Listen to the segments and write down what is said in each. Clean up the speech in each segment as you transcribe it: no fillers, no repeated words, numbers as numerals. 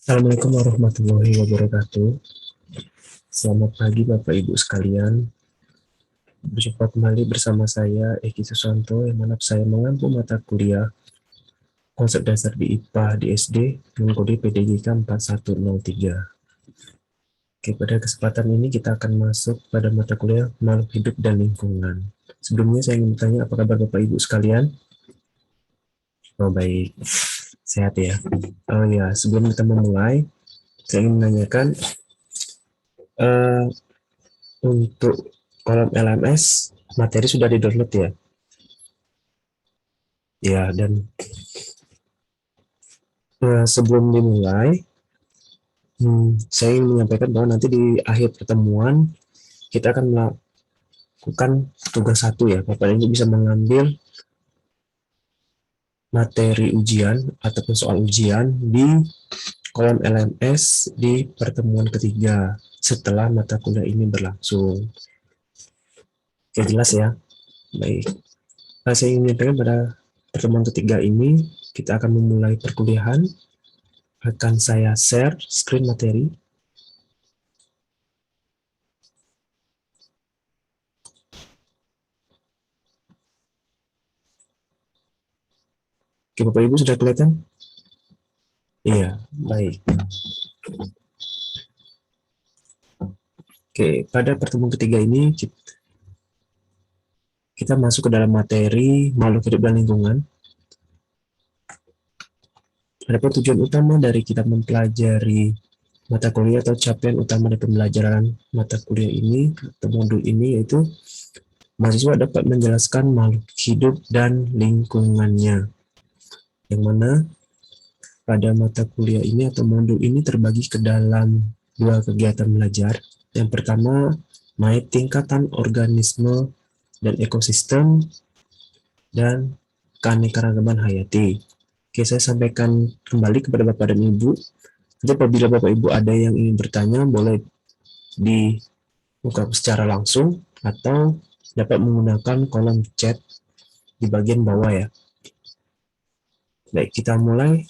Assalamualaikum warahmatullahi wabarakatuh. Selamat pagi Bapak Ibu sekalian. Berjumpa kembali bersama saya Eki Susanto yang mana saya mengampu mata kuliah konsep dasar di IPA di SD dengan kode PDJK 4103. Oke, pada kesempatan ini kita akan masuk pada mata kuliah makhluk hidup dan lingkungan. Sebelumnya saya ingin bertanya apa kabar Bapak Ibu sekalian? Oh baik, sehat ya. Oh ya, sebelum kita memulai, saya ingin menanyakan eh, untuk kolom LMS materi sudah di-download ya? Ya, dan sebelum dimulai, saya ingin menyampaikan bahwa nanti di akhir pertemuan kita akan melakukan tugas satu ya. Bapak Ibu bisa mengambil materi ujian ataupun soal ujian di kolom LMS di pertemuan ketiga setelah mata kuliah ini berlangsung. Oke, jelas ya. Baik. Saya ingin menyampaikan pada pertemuan ketiga ini kita akan memulai perkuliahan. Akan saya share screen materi. Oke, Bapak Ibu sudah kelihatan? Iya, baik. Oke, pada pertemuan ketiga ini kita masuk ke dalam materi makhluk hidup dan lingkungan. Adapun tujuan utama dari kita mempelajari mata kuliah atau capaian utama dari pembelajaran mata kuliah ini atau modul ini yaitu mahasiswa dapat menjelaskan makhluk hidup dan lingkungannya. Yang mana pada mata kuliah ini atau modul ini terbagi ke dalam dua kegiatan belajar. Yang pertama, tingkatan organisme dan ekosistem dan keanekaragaman hayati. Oke, saya sampaikan kembali kepada Bapak dan Ibu. Jadi apabila Bapak Ibu ada yang ingin bertanya, boleh dibuka secara langsung atau dapat menggunakan kolom chat di bagian bawah ya. Baik, kita mulai.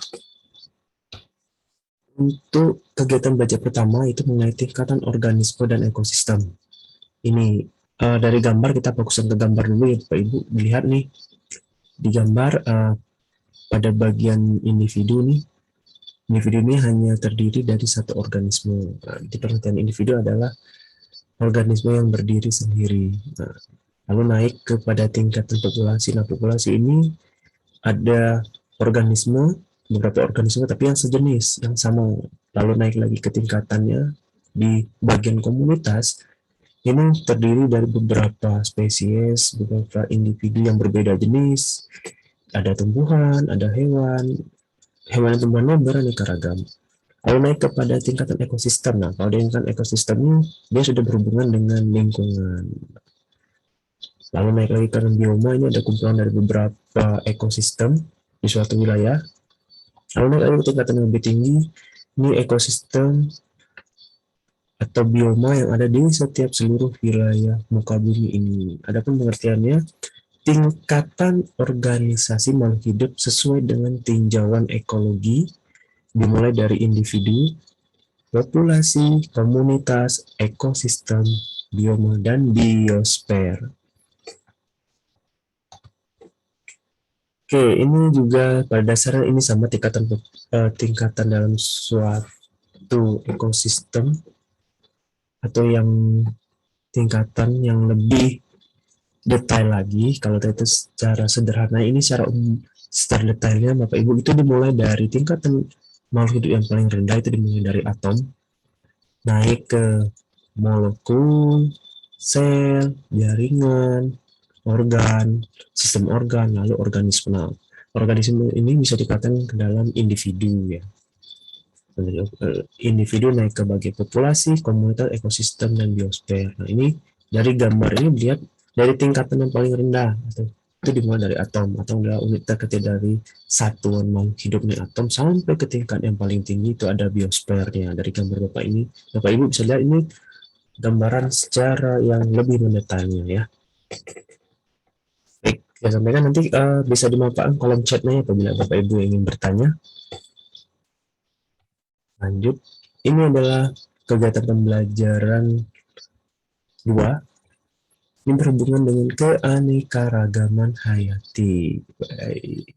Untuk kegiatan belajar pertama itu mengenai tingkatan organisme dan ekosistem. Ini dari gambar kita fokuskan ke gambar dulu ya Bapak Ibu. Lihat nih di gambar pada bagian individu nih. Individu ini hanya terdiri dari satu organisme. Nah, di pengertian individu adalah organisme yang berdiri sendiri. Nah, lalu naik kepada tingkatan populasi. Nah, populasi ini ada organisme, beberapa organisme tapi yang sejenis, yang sama. Lalu naik lagi ke tingkatannya di bagian komunitas, ini terdiri dari beberapa spesies, beberapa individu yang berbeda jenis, ada tumbuhan, ada hewan, hewan dan tumbuhannya beraneka ragam. Kalau naik kepada tingkatan ekosistem, nah kalau tingkatan ekosistem ini dia sudah berhubungan dengan lingkungan. Lalu naik lagi ke bioma, ini ada kumpulan dari beberapa ekosistem di suatu wilayah. Lalu naik lagi ke tingkatan yang lebih tinggi, ini ekosistem atau bioma yang ada di setiap seluruh wilayah muka bumi ini. Adapun pengertiannya, tingkatan organisasi makhluk hidup sesuai dengan tinjauan ekologi dimulai dari individu, populasi, komunitas, ekosistem, bioma, dan biosfer. Oke, ini juga pada dasarnya ini sama tingkatan dalam suatu ekosistem atau yang tingkatan yang lebih detail lagi. Kalau itu secara sederhana ini secara detailnya Bapak Ibu itu dimulai dari tingkatan makhluk hidup yang paling rendah itu dimulai dari atom, naik ke molekul, sel, jaringan, organ, sistem organ, lalu organisme. Nah, organisme ini bisa dikatakan ke dalam individu ya. Individu naik ke bagian populasi, komunitas, ekosistem, dan biosfer. Nah, ini dari gambar ini dilihat dari tingkatan yang paling rendah. Itu dimulai dari atom. Atom adalah unit terkecil dari satuan makhluk hidup nih atom sampai ke tingkat yang paling tinggi itu ada biosfernya. Dari gambar Bapak ini, Bapak Ibu bisa lihat ini gambaran secara yang lebih mendetailnya ya. Baik, saya sampaikan nanti bisa dimanfaatkan kolom chatnya apabila Bapak Ibu ingin bertanya. Lanjut, ini adalah kegiatan pembelajaran 2. Ini berhubungan dengan keanekaragaman hayati. Baik.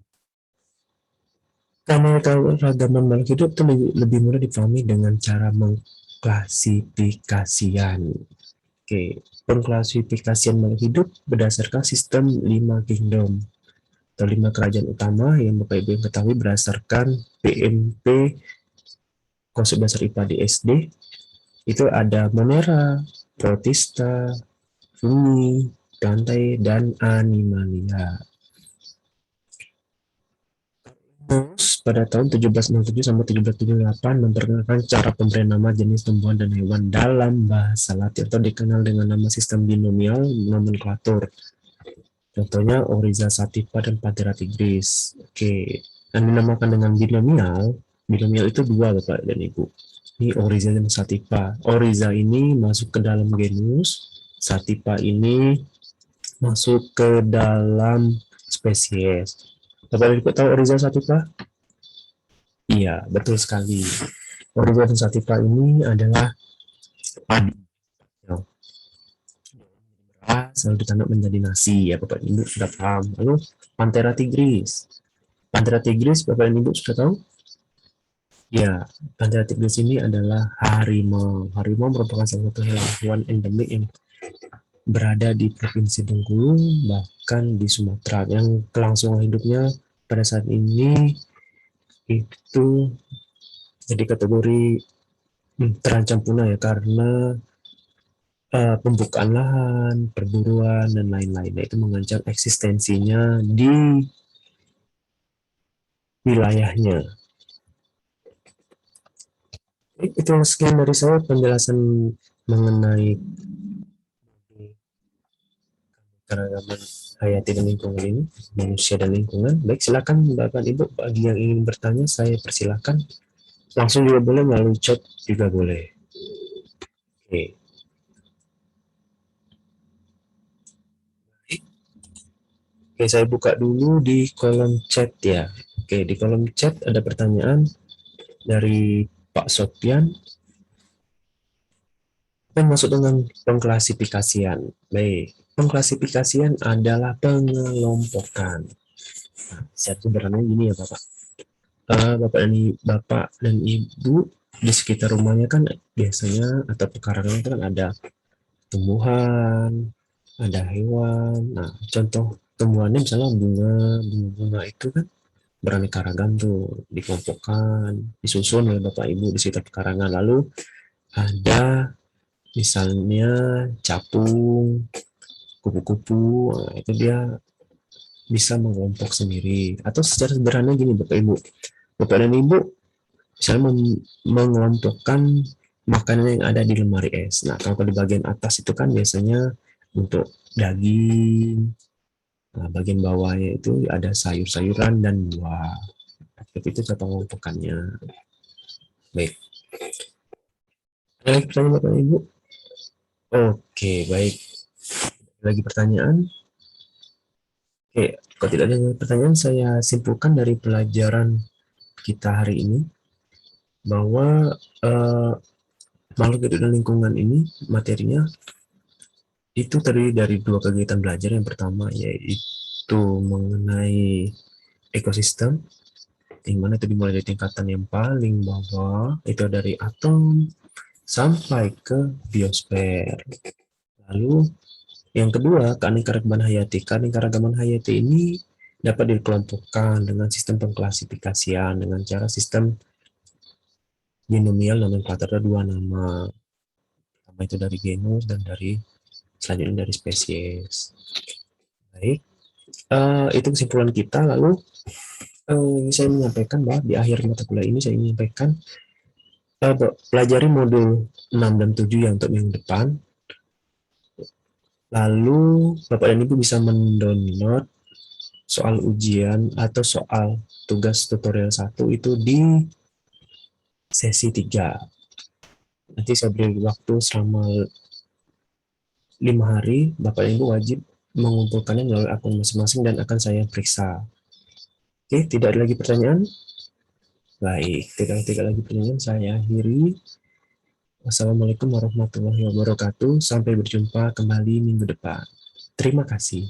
Keanekaragaman makhluk hidup itu lebih mudah dipahami dengan cara mengklasifikasian. Oke, pengklasifikasian makhluk hidup berdasarkan sistem 5 kingdom atau 5 kerajaan utama yang Bapak Ibu yang ketahui berdasarkan PMP konsep dasar IPA di SD. Itu ada Monera, Protista, Fungi, Plantae, dan Animalia. Terus, pada tahun 1707 sampai 1778 memperkenalkan cara pemberian nama jenis tumbuhan dan hewan dalam bahasa Latin atau dikenal dengan nama sistem binomial nomenklatur. Contohnya Oryza sativa dan Panthera tigris. Oke, dan dinamakan dengan binomial. Binomial itu dua, Bapak dan Ibu. Ini Oryza dan sativa. Oryza ini masuk ke dalam genus, sativa ini masuk ke dalam spesies. Bapak dan Ibu tahu Oryza sativa? Iya, betul sekali. Oryza dan sativa ini adalah padi yang selalu ditanam menjadi nasi, ya Bapak dan Ibu sudah paham. Lalu Panthera tigris. Panthera tigris Bapak dan Ibu sudah tahu? Ya, Panthera tigris ini adalah harimau. Harimau merupakan salah satu hewan endemik yang berada di Provinsi Bengkulu, bahkan di Sumatera. Yang kelangsungan hidupnya pada saat ini itu jadi kategori terancam punah ya karena pembukaan lahan, perburuan dan lain-lain. Nah, itu mengancam eksistensinya di wilayahnya. Itu sekian dari saya penjelasan mengenai keragaman hayati dan lingkungan ini, manusia dan lingkungan. Baik, silakan Bapak Ibu bagi yang ingin bertanya saya persilakan. Langsung juga boleh, melalui chat juga boleh. Oke. Oke, saya buka dulu di kolom chat ya. Oke, di kolom chat ada pertanyaan dari Pak Sofian. Apa yang maksud dengan pengklasifikasian? Baik, pengklasifikasian adalah pengelompokan. Nah, secara sederhananya gini ya Bapak. Bapak dan Ibu di sekitar rumahnya kan biasanya atau pekarangan itu kan ada tumbuhan, ada hewan. Nah, contoh tumbuhannya misalnya bunga itu kan beraneka ragam tuh, dikelompokkan, disusun oleh Bapak Ibu di sekitar pekarangan. Lalu ada misalnya capung, kupu-kupu, nah, itu dia bisa mengelompok sendiri. Atau secara sederhana gini Bapak Ibu, Bapak dan Ibu misalnya mengelompokkan makanan yang ada di lemari es. Nah, kalau di bagian atas itu kan biasanya untuk daging, nah, bagian bawahnya itu ada sayur-sayuran dan buah. Seperti itu cara pengelompokannya. Baik. Ada lagi pertanyaan Bapak Ibu? Oke, baik. Lagi pertanyaan? Oke, kalau tidak ada pertanyaan, saya simpulkan dari pelajaran kita hari ini bahwa eh, makhluk hidup dan lingkungan ini materinya itu terdiri dari dua kegiatan belajar. Yang pertama yaitu mengenai ekosistem, yang mana itu dimulai dari tingkatan yang paling bawah, itu dari atom sampai ke biosfer. Lalu yang kedua, keanekaragaman hayati. Keanekaragaman hayati ini dapat dikelompokkan dengan sistem pengklasifikasian dengan cara sistem binomial nomenklatur ada dua nama. Pertama itu dari genus dan dari selanjutnya dari spesies. Baik, itu kesimpulan kita. Lalu saya menyampaikan bahwa di akhir mata kuliah ini saya menyampaikan pelajari modul 6 dan 7 yang untuk minggu depan. Lalu Bapak dan Ibu bisa mendownload soal ujian atau soal tugas tutorial 1 itu di sesi 3. Nanti saya beri waktu selama 5 hari, Bapak dan Ibu wajib mengumpulkannya melalui akun masing-masing dan akan saya periksa. Oke, tidak ada lagi pertanyaan? Baik, tidak lagi pertanyaan, saya akhiri. Wassalamualaikum warahmatullahi wabarakatuh. Sampai berjumpa kembali minggu depan. Terima kasih.